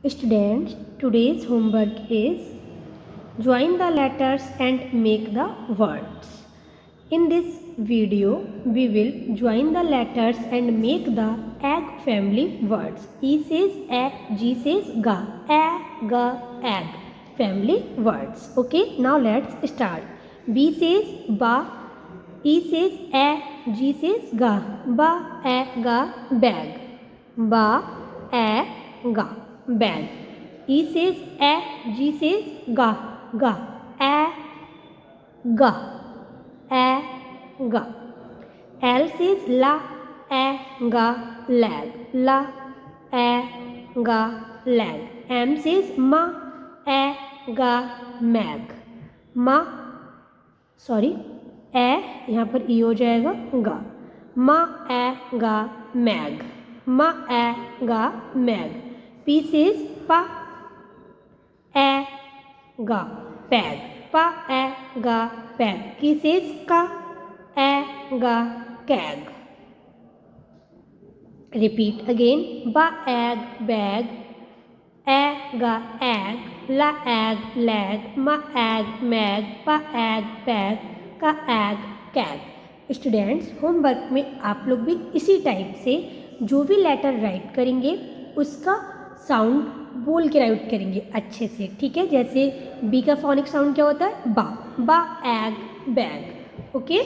Students, today's homework is join the letters and make the words. In this video, we will join the letters and make the egg family words. E says a, G says ga, egg, family words. Okay, now let's start. B says ba, E says a, G says ga, ba, ga, bag, ba, ga, bag. E says a, G says ga, ga, ga, ga. L says la, ga, lag, la, ga, lag. M says ma, ga, mag, ma, sorry यहाँ पर ई हो जाएगा गा, मा गा mag, मा गा mag. P says पा गा पैग, पा गा पैग. की सेज का गा कैग. Repeat again. बा एग बैग, गा एग, ला एग लैग, मा एग मैग, पा एग पैग, का एग कैग. स्टूडेंट्स, होमवर्क में आप लोग भी इसी टाइप से जो भी लेटर राइट करेंगे उसका साउंड बोल के राइट करेंगे अच्छे से, ठीक है. जैसे बी का फोनिक साउंड क्या होता है? बा, बा एग बैग. ओके.